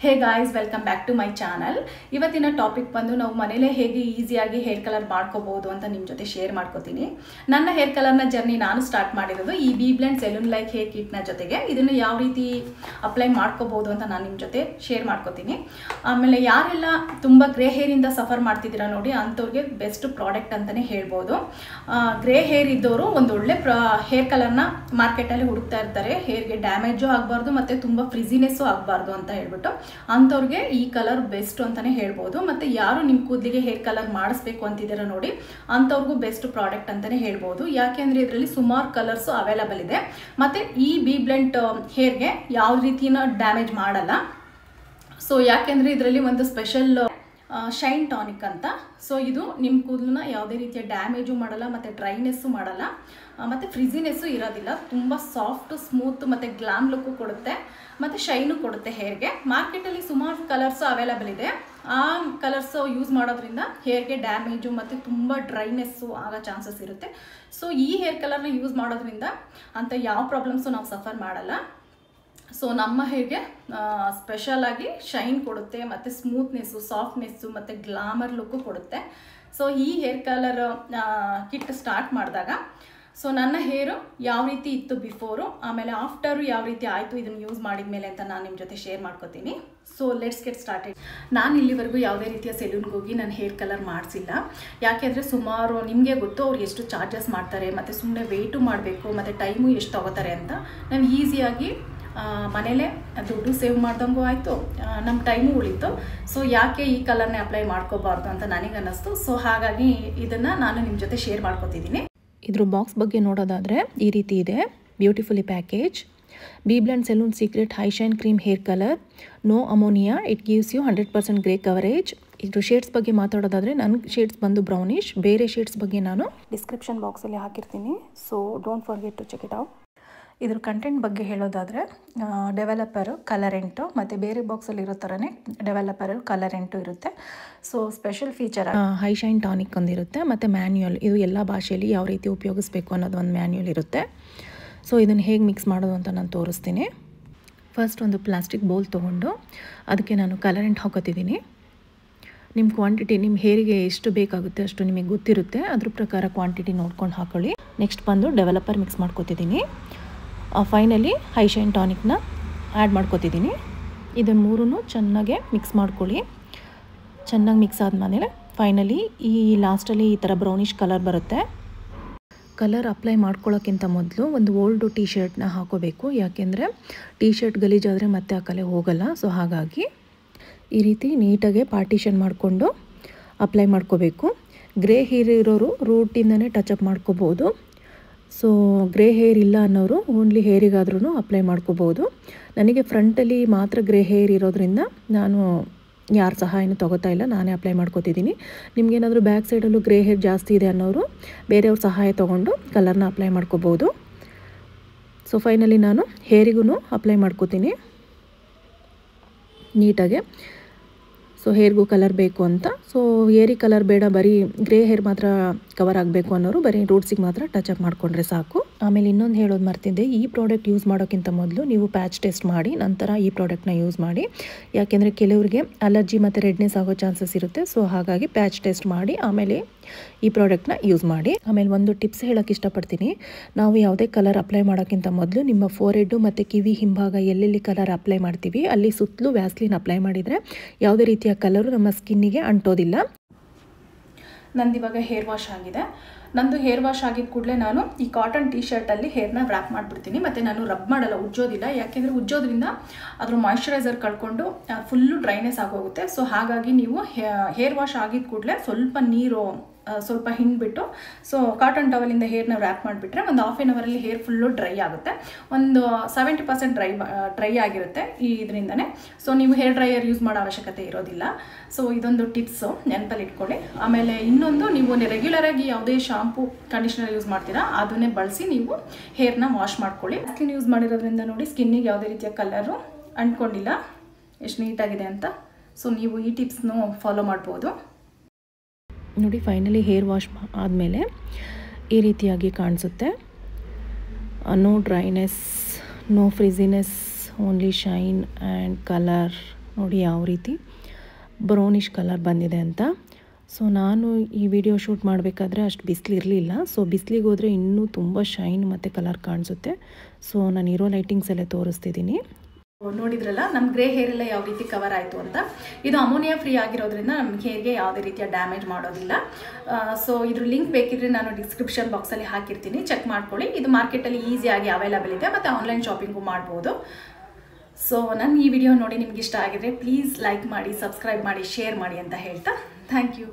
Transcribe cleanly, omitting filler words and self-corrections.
Hey guys, welcome back to my channel. ಇವತ್ತಿನ topic ಬಂದು ನಾವು ಮನೇಲೇ ಹೇಗೆ ಈಸಿಯಾಗಿ ಹೇರ್ ಕಲರ್ ಮಾಡ್ಕೋಬಹುದು ಅಂತ ನಿಮ್ಮ ಜೊತೆ ಶೇರ್ ಮಾಡ್ಕೋತೀನಿ. ನನ್ನ ಹೇರ್ ಕಲರ್ನ ಜರ್ನಿ ನಾನು ಸ್ಟಾರ್ಟ್ ಮಾಡಿರೋದು ಈ B blend salon like hair ಕಿಟ್ನ ಜೊತೆಗೆ. ಇದನ್ನು ಯಾವ ರೀತಿ ಅಪ್ಲೈ ಮಾಡ್ಕೋಬಹುದು ಅಂತ ನಾನು ನಿಮ್ಮ ಜೊತೆ ಶೇರ್ ಮಾಡ್ಕೋತೀನಿ. ಆಮೇಲೆ ಯಾರೆಲ್ಲ ತುಂಬ ಗ್ರೇ ಹೇರಿಂದ ಸಫರ್ ಮಾಡ್ತಿದ್ದೀರಾ ನೋಡಿ, ಅಂಥವ್ರಿಗೆ ಬೆಸ್ಟ್ ಪ್ರಾಡಕ್ಟ್ ಅಂತಲೇ ಹೇಳ್ಬೋದು. ಗ್ರೇ ಹೇರ್ ಇದ್ದವರು ಒಂದು ಒಳ್ಳೆ ಹೇರ್ ಕಲರ್ನ ಮಾರ್ಕೆಟಲ್ಲಿ ಹುಡುಕ್ತಾ ಇರ್ತಾರೆ. ಹೇರ್ಗೆ ಡ್ಯಾಮೇಜು ಆಗಬಾರ್ದು ಮತ್ತು ತುಂಬ ಫ್ರಿಜಿನೆಸ್ಸು ಆಗಬಾರ್ದು ಅಂತ ಹೇಳ್ಬಿಟ್ಟು ಅಂಥವ್ರಿಗೆ ಈ ಕಲರ್ ಬೆಸ್ಟ್ ಅಂತಲೇ ಹೇಳ್ಬೋದು. ಮತ್ತು ಯಾರು ನಿಮ್ಮ ಕೂದಲಿಗೆ ಹೇರ್ ಕಲರ್ ಮಾಡಿಸ್ಬೇಕು ಅಂತಿದ್ದೀರಾ ನೋಡಿ, ಅಂಥವ್ರಿಗೂ ಬೆಸ್ಟ್ ಪ್ರಾಡಕ್ಟ್ ಅಂತಲೇ ಹೇಳ್ಬೋದು. ಯಾಕೆಂದರೆ ಇದರಲ್ಲಿ ಸುಮಾರು ಕಲರ್ಸು ಅವೈಲಬಲ್ ಇದೆ. ಮತ್ತು ಈ ಬಿ ಬ್ಲೆಂಡ್ ಹೇರ್ಗೆ ಯಾವ ರೀತಿಯ ಡ್ಯಾಮೇಜ್ ಮಾಡಲ್ಲ. ಸೊ ಯಾಕೆಂದರೆ ಇದರಲ್ಲಿ ಒಂದು ಸ್ಪೆಷಲ್ ಶೈನ್ ಟಾನಿಕ್ ಅಂತ. ಸೊ ಇದು ನಿಮ್ಮ ಕೂದಲನ್ನ ಯಾವುದೇ ರೀತಿಯ ಡ್ಯಾಮೇಜು ಮಾಡಲ್ಲ ಮತ್ತು ಡ್ರೈನೆಸ್ಸು ಮಾಡಲ್ಲ ಮತ್ತು ಫ್ರಿಜಿನೆಸ್ಸು ಇರೋದಿಲ್ಲ. ತುಂಬ ಸಾಫ್ಟು, ಸ್ಮೂತ್ ಮತ್ತು ಗ್ಲಾಮ್ ಲುಕ್ಕು ಕೊಡುತ್ತೆ ಮತ್ತು ಶೈನು ಕೊಡುತ್ತೆ ಹೇರ್ಗೆ. ಮಾರ್ಕೆಟಲ್ಲಿ ಸುಮಾರು ಕಲರ್ಸು ಅವೈಲಬಲ್ ಇದೆ. ಆ ಕಲರ್ಸು ಯೂಸ್ ಮಾಡೋದ್ರಿಂದ ಹೇರ್ಗೆ ಡ್ಯಾಮೇಜು ಮತ್ತು ತುಂಬ ಡ್ರೈನೆಸ್ಸು ಆಗೋ ಚಾನ್ಸಸ್ ಇರುತ್ತೆ. ಸೊ ಈ ಹೇರ್ ಕಲರ್ನ ಯೂಸ್ ಮಾಡೋದ್ರಿಂದ ಅಂಥ ಯಾವ ಪ್ರಾಬ್ಲಮ್ಸು ನಾವು ಸಫರ್ ಮಾಡಲ್ಲ. ಸೊ ನಮ್ಮ ಹೇರ್ಗೆ ಸ್ಪೆಷಲಾಗಿ ಶೈನ್ ಕೊಡುತ್ತೆ ಮತ್ತು ಸ್ಮೂತ್ನೆಸ್ಸು, ಸಾಫ್ಟ್ನೆಸ್ಸು ಮತ್ತು ಗ್ಲಾಮರ್ ಲುಕ್ಕು ಕೊಡುತ್ತೆ. ಸೊ ಈ ಹೇರ್ ಕಲರ್ ಕಿಟ್ ಸ್ಟಾರ್ಟ್ ಮಾಡಿದಾಗ ಸೊ ನನ್ನ ಹೇರು ಯಾವ ರೀತಿ ಇತ್ತು ಬಿಫೋರು, ಆಮೇಲೆ ಆಫ್ಟರು ಯಾವ ರೀತಿ ಆಯಿತು ಇದನ್ನು ಯೂಸ್ ಮಾಡಿದ ಮೇಲೆ ಅಂತ ನಾನು ನಿಮ್ಮ ಜೊತೆ ಶೇರ್ ಮಾಡ್ಕೋತೀನಿ. So let's get started. ನಾನು ಇಲ್ಲಿವರೆಗೂ ಯಾವುದೇ ರೀತಿಯ ಸೆಲೂನ್ಗೆ ಹೋಗಿ ನಾನು ಹೇರ್ ಕಲರ್ ಮಾಡಿಸಿಲ್ಲ. ಯಾಕೆಂದರೆ ಸುಮಾರು ನಿಮಗೆ ಗೊತ್ತು ಅವ್ರು ಎಷ್ಟು ಚಾರ್ಜಸ್ ಮಾಡ್ತಾರೆ ಮತ್ತು ಸುಮ್ಮನೆ ವೆಯ್ಟು ಮಾಡಬೇಕು ಮತ್ತು ಟೈಮು ಎಷ್ಟು ತಗೋತಾರೆ ಅಂತ. ನಾವು ಈಸಿಯಾಗಿ ಮನೇಲೇ ದುಡ್ಡು ಸೇವ್ ಮಾಡ್ದಂಗೂ ಆಯಿತು, ನಮ್ಮ ಟೈಮು ಉಳಿತು. ಸೊ ಯಾಕೆ ಈ ಕಲರ್ನೇ ಅಪ್ಲೈ ಮಾಡ್ಕೋಬಾರ್ದು ಅಂತ ನನಗೆ ಅನ್ನಿಸ್ತು. ಸೊ ಹಾಗಾಗಿ ಇದನ್ನು ನಾನು ನಿಮ್ಮ ಜೊತೆ ಶೇರ್ ಮಾಡ್ಕೋತಿದ್ದೀನಿ. ಇದ್ರ ಬಾಕ್ಸ್ ಬಗ್ಗೆ ನೋಡೋದಾದರೆ ಈ ರೀತಿ ಇದೆ. Beautifully package. B blend salon secret high shine cream hair colour, no ammonia, it gives you 100% grey coverage. ಇದ್ರ ಶೇಡ್ಸ್ ಬಗ್ಗೆ ಮಾತಾಡೋದಾದರೆ ನನ್ನ ಶೇಡ್ಸ್ ಬಂದು ಬ್ರೌನಿಶ್. ಬೇರೆ ಶೇಡ್ಸ್ ಬಗ್ಗೆ ನಾನು ಡಿಸ್ಕ್ರಿಪ್ಷನ್ ಬಾಕ್ಸಲ್ಲಿ ಹಾಕಿರ್ತೀನಿ. So don't forget to check it out. ಇದ್ರ ಕಂಟೆಂಟ್ ಬಗ್ಗೆ ಹೇಳೋದಾದರೆ ಡೆವಲಪರು ಕಲರೆಂಟು ಮತ್ತು ಬೇರೆ ಬಾಕ್ಸಲ್ಲಿ ಇರೋ ಥರನೇ ಡೆವಲಪರಲ್ಲಿ ಕಲರೆಂಟು ಇರುತ್ತೆ. So special feature high shine tonic ಒಂದಿರುತ್ತೆ ಮತ್ತು ಮ್ಯಾನ್ಯುಯಲ್. ಇದು ಎಲ್ಲ ಭಾಷೆಯಲ್ಲಿ ಯಾವ ರೀತಿ ಉಪಯೋಗಿಸ್ಬೇಕು ಅನ್ನೋದು ಒಂದು ಮ್ಯಾನ್ಯುಯಲ್ ಇರುತ್ತೆ. ಸೊ ಇದನ್ನು ಹೇಗೆ ಮಿಕ್ಸ್ ಮಾಡೋದು ಅಂತ ನಾನು ತೋರಿಸ್ತೀನಿ. ಫಸ್ಟ್ ಒಂದು ಪ್ಲಾಸ್ಟಿಕ್ ಬೌಲ್ ತೊಗೊಂಡು ಅದಕ್ಕೆ ನಾನು ಕಲರೆಂಟ್ ಹಾಕೋತಿದ್ದೀನಿ. ನಿಮ್ಮ ಕ್ವಾಂಟಿಟಿ ನಿಮ್ಮ ಹೇರಿಗೆ ಎಷ್ಟು ಬೇಕಾಗುತ್ತೆ ಅಷ್ಟು ನಿಮಗೆ ಗೊತ್ತಿರುತ್ತೆ, ಅದ್ರ ಪ್ರಕಾರ ಕ್ವಾಂಟಿಟಿ ನೋಡ್ಕೊಂಡು ಹಾಕೊಳ್ಳಿ. ನೆಕ್ಸ್ಟ್ ಬಂದು ಡೆವಲಪರ್ ಮಿಕ್ಸ್ ಮಾಡ್ಕೋತಿದ್ದೀನಿ. ಫೈನಲಿ ಹೈ ಶೈನ್ ಟಾನಿಕ್ನ ಆ್ಯಡ್ ಮಾಡ್ಕೋತಿದ್ದೀನಿ. ಇದನ್ನು ಮೂರೂ ಚೆನ್ನಾಗೆ ಮಿಕ್ಸ್ ಮಾಡ್ಕೊಳ್ಳಿ. ಚೆನ್ನಾಗಿ ಮಿಕ್ಸ್ ಆದಮೇಲೆ ಫೈನಲಿ ಈ ಲಾಸ್ಟಲ್ಲಿ ಈ ಥರ ಬ್ರೌನಿಷ್ ಕಲರ್ ಬರುತ್ತೆ. ಕಲರ್ ಅಪ್ಲೈ ಮಾಡ್ಕೊಳ್ಳೋಕ್ಕಿಂತ ಮೊದಲು ಒಂದು ಓಲ್ಡು ಟೀ ಶರ್ಟ್ನ ಹಾಕೋಬೇಕು. ಯಾಕೆಂದರೆ ಟೀ ಶರ್ಟ್ ಗಲೀಜಾದರೆ ಮತ್ತೆ ಆ ಕಲೆ ಹೋಗಲ್ಲ. ಸೊ ಹಾಗಾಗಿ ಈ ರೀತಿ ನೀಟಾಗೆ ಪಾರ್ಟಿಷನ್ ಮಾಡಿಕೊಂಡು ಅಪ್ಲೈ ಮಾಡ್ಕೋಬೇಕು. ಗ್ರೇ ಹೇರ್ ಇರೋರು ರೂಟಿಂದನೇ ಟಚಪ್ ಮಾಡ್ಕೋಬೋದು. ಸೊ ಗ್ರೇ ಹೇರ್ ಇಲ್ಲ ಅನ್ನೋರು ಓನ್ಲಿ ಹೇರಿಗಾದ್ರೂ ಅಪ್ಲೈ ಮಾಡ್ಕೋಬೋದು. ನನಗೆ ಫ್ರಂಟಲ್ಲಿ ಮಾತ್ರ ಗ್ರೇ ಹೇರ್ ಇರೋದ್ರಿಂದ ನಾನು ಯಾರ ಸಹಾಯನೂ ತೊಗೋತಾ ಇಲ್ಲ, ನಾನೇ ಅಪ್ಲೈ ಮಾಡ್ಕೋತಿದ್ದೀನಿ. ನಿಮಗೇನಾದರೂ ಬ್ಯಾಕ್ ಸೈಡಲ್ಲೂ ಗ್ರೇ ಹೇರ್ ಜಾಸ್ತಿ ಇದೆ ಅನ್ನೋರು ಬೇರೆಯವ್ರ ಸಹಾಯ ತೊಗೊಂಡು ಕಲರ್ನ ಅಪ್ಲೈ ಮಾಡ್ಕೋಬೋದು. ಸೊ ಫೈನಲಿ ನಾನು ಹೇರಿಗೂ ಅಪ್ಲೈ ಮಾಡ್ಕೋತೀನಿ ನೀಟಾಗೆ. ಸೊ ಹೇರ್ಗೂ ಕಲರ್ ಬೇಕು ಅಂತ, ಸೊ ಏರಿ ಕಲರ್ ಬೇಡ, ಬರೀ ಗ್ರೇ ಹೇರ್ ಮಾತ್ರ ಕವರ್ ಆಗಬೇಕು ಅನ್ನೋರು ಬರೀ ರೂಟ್ಸಿಗೆ ಮಾತ್ರ ಟಚಪ್ ಮಾಡಿಕೊಂಡ್ರೆ ಸಾಕು. ಆಮೇಲೆ ಇನ್ನೊಂದು ಹೇಳೋದು ಮರ್ತಿದ್ದೆ, ಈ ಪ್ರಾಡಕ್ಟ್ ಯೂಸ್ ಮಾಡೋಕ್ಕಿಂತ ಮೊದಲು ನೀವು ಪ್ಯಾಚ್ ಟೆಸ್ಟ್ ಮಾಡಿ ನಂತರ ಈ ಪ್ರಾಡಕ್ಟ್ನ ಯೂಸ್ ಮಾಡಿ. ಯಾಕೆಂದರೆ ಕೆಲವರಿಗೆ ಅಲರ್ಜಿ ಮತ್ತು ರೆಡ್ನೆಸ್ ಆಗೋ ಚಾನ್ಸಸ್ ಇರುತ್ತೆ. ಸೊ ಹಾಗಾಗಿ ಪ್ಯಾಚ್ ಟೆಸ್ಟ್ ಮಾಡಿ ಆಮೇಲೆ ಈ ಪ್ರಾಡಕ್ಟ್ನ ಯೂಸ್ ಮಾಡಿ. ಆಮೇಲೆ ಒಂದು ಟಿಪ್ಸ್ ಹೇಳೋಕ್ಕೆ ಇಷ್ಟಪಡ್ತೀನಿ. ನಾವು ಯಾವುದೇ ಕಲರ್ ಅಪ್ಲೈ ಮಾಡೋಕ್ಕಿಂತ ಮೊದಲು ನಿಮ್ಮ ಫೋರೆಡ್ಡು ಮತ್ತು ಕಿವಿ ಹಿಂಭಾಗ ಎಲ್ಲೆಲ್ಲಿ ಕಲರ್ ಅಪ್ಲೈ ಮಾಡ್ತೀವಿ ಅಲ್ಲಿ ಸುತ್ತಲೂ ವ್ಯಾಸ್ಲಿನ್ ಅಪ್ಲೈ ಮಾಡಿದರೆ ಯಾವುದೇ ರೀತಿಯ ಕಲರು ನಮ್ಮ ಸ್ಕಿನ್ನಿಗೆ ಅಂಟೋದಿಲ್ಲ. ನಂದಿವಾಗ ಹೇರ್ ವಾಶ್ ಆಗಿದೆ. ನಂದು ಹೇರ್ ವಾಶ್ ಆಗಿದ ಕೂಡಲೇ ನಾನು ಈ ಕಾಟನ್ ಟೀ ಶರ್ಟಲ್ಲಿ ಹೇರ್ನ ವ್ರ್ಯಾಪ್ ಮಾಡಿಬಿಡ್ತೀನಿ. ಮತ್ತು ನಾನು ರಬ್ ಮಾಡಲ್ಲ, ಉಜ್ಜೋದಿಲ್ಲ. ಯಾಕೆಂದರೆ ಉಜ್ಜೋದ್ರಿಂದ ಅದ್ರ ಮಾಯ್ಶ್ಚರೈಸರ್ ಕಳ್ಕೊಂಡು ಫುಲ್ಲು ಡ್ರೈನೆಸ್ ಆಗೋಗುತ್ತೆ. ಸೊ ಹಾಗಾಗಿ ನೀವು ಹೇರ್ ವಾಶ್ ಆಗಿದ ಕೂಡಲೇ ಸ್ವಲ್ಪ ನೀರು ಸ್ವಲ್ಪ ಹಿಂಡ್ಬಿಟ್ಟು ಸೊ ಕಾಟನ್ ಟವಲಿಂದ ಹೇರ್ನ ವ್ರ್ಯಾಪ್ ಮಾಡಿಬಿಟ್ರೆ ಒಂದು ಹಾಫ್ ಆನ್ ಅವರಲ್ಲಿ ಹೇರ್ ಫುಲ್ಲು ಡ್ರೈ ಆಗುತ್ತೆ. ಒಂದು 70% ಡ್ರೈ ಆಗಿರುತ್ತೆ ಇದರಿಂದನೇ. ಸೊ ನೀವು ಹೇರ್ ಡ್ರೈಯರ್ ಯೂಸ್ ಮಾಡೋ ಅವಶ್ಯಕತೆ ಇರೋದಿಲ್ಲ. ಸೊ ಇದೊಂದು ಟಿಪ್ಸು ನೆನಪಲ್ಲಿ ಇಟ್ಕೊಳ್ಳಿ. ಆಮೇಲೆ ಇನ್ನೊಂದು, ನೀವು ರೆಗ್ಯುಲರಾಗಿ ಯಾವುದೇ ಶಾಂಪು ಕಂಡೀಷ್ನರ್ ಯೂಸ್ ಮಾಡ್ತೀರಾ ಅದನ್ನೇ ಬಳಸಿ ನೀವು ಹೇರ್ನ ವಾಶ್ ಮಾಡ್ಕೊಳ್ಳಿ. ಸ್ಕಿನ್ ಯೂಸ್ ಮಾಡಿರೋದ್ರಿಂದ ನೋಡಿ ಸ್ಕಿನ್ನಿಗೆ ಯಾವುದೇ ರೀತಿಯ ಕಲರು ಅಂಟ್ಕೊಂಡಿಲ್ಲ, ಎಷ್ಟು ನೀಟಾಗಿದೆ ಅಂತ. ಸೊ ನೀವು ಈ ಟಿಪ್ಸ್ನು ಫಾಲೋ ಮಾಡ್ಬೋದು. ನೋಡಿ ಫೈನಲಿ ಹೇರ್ ವಾಶ್ ಆದಮೇಲೆ ಈ ರೀತಿಯಾಗಿ ಕಾಣಿಸುತ್ತೆ. No dryness, no frizziness, only shine and colour ನೋಡಿ ಯಾವ ರೀತಿ ಬ್ರೌನಿಷ್ ಕಲರ್ ಬಂದಿದೆ ಅಂತ. ಸೊ ನಾನು ಈ ವಿಡಿಯೋ ಶೂಟ್ ಮಾಡಬೇಕಾದ್ರೆ ಅಷ್ಟು ಬಿಸಿಲು ಇರಲಿಲ್ಲ. ಸೊ ಬಿಸಿಲಿಗೆ ಹೋದರೆ ಇನ್ನೂ ತುಂಬ ಶೈನ್ ಮತ್ತು ಕಲರ್ ಕಾಣಿಸುತ್ತೆ. ಸೊ ನಾನು ಇರೋ ಲೈಟಿಂಗ್ಸಲ್ಲೇ ತೋರಿಸ್ತಿದ್ದೀನಿ. ನೋಡಿದ್ರಲ್ಲ ನಮ್ಮ ಗ್ರೇ ಹೇರ್ ಎಲ್ಲ ಯಾವ ರೀತಿ ಕವರ್ ಆಯಿತು ಅಂತ. ಇದು ಅಮೋನಿಯಾ ಫ್ರೀ ಆಗಿರೋದ್ರಿಂದ ನಮ್ಮ ಹೇರ್ಗೆ ಯಾವುದೇ ರೀತಿಯ ಡ್ಯಾಮೇಜ್ ಮಾಡೋದಿಲ್ಲ. ಸೊ ಇದ್ರ ಲಿಂಕ್ ಬೇಕಿದ್ರೆ ನಾನು ಡಿಸ್ಕ್ರಿಪ್ಷನ್ ಬಾಕ್ಸಲ್ಲಿ ಹಾಕಿರ್ತೀನಿ, ಚೆಕ್ ಮಾಡ್ಕೊಳ್ಳಿ. ಇದು ಮಾರ್ಕೆಟಲ್ಲಿ ಈಸಿಯಾಗಿ ಅವೈಲಬಲ್ ಇದೆ ಮತ್ತು ಆನ್ಲೈನ್ ಶಾಪಿಂಗು ಮಾಡ್ಬೋದು. ಸೊ ನಾನು ಈ ವಿಡಿಯೋ ನೋಡಿ ನಿಮ್ಗೆ ಇಷ್ಟ ಆಗಿದ್ರೆ ಪ್ಲೀಸ್ ಲೈಕ್ ಮಾಡಿ, ಸಬ್ಸ್ಕ್ರೈಬ್ ಮಾಡಿ, ಶೇರ್ ಮಾಡಿ ಅಂತ ಹೇಳ್ತಾ ಥ್ಯಾಂಕ್ ಯು.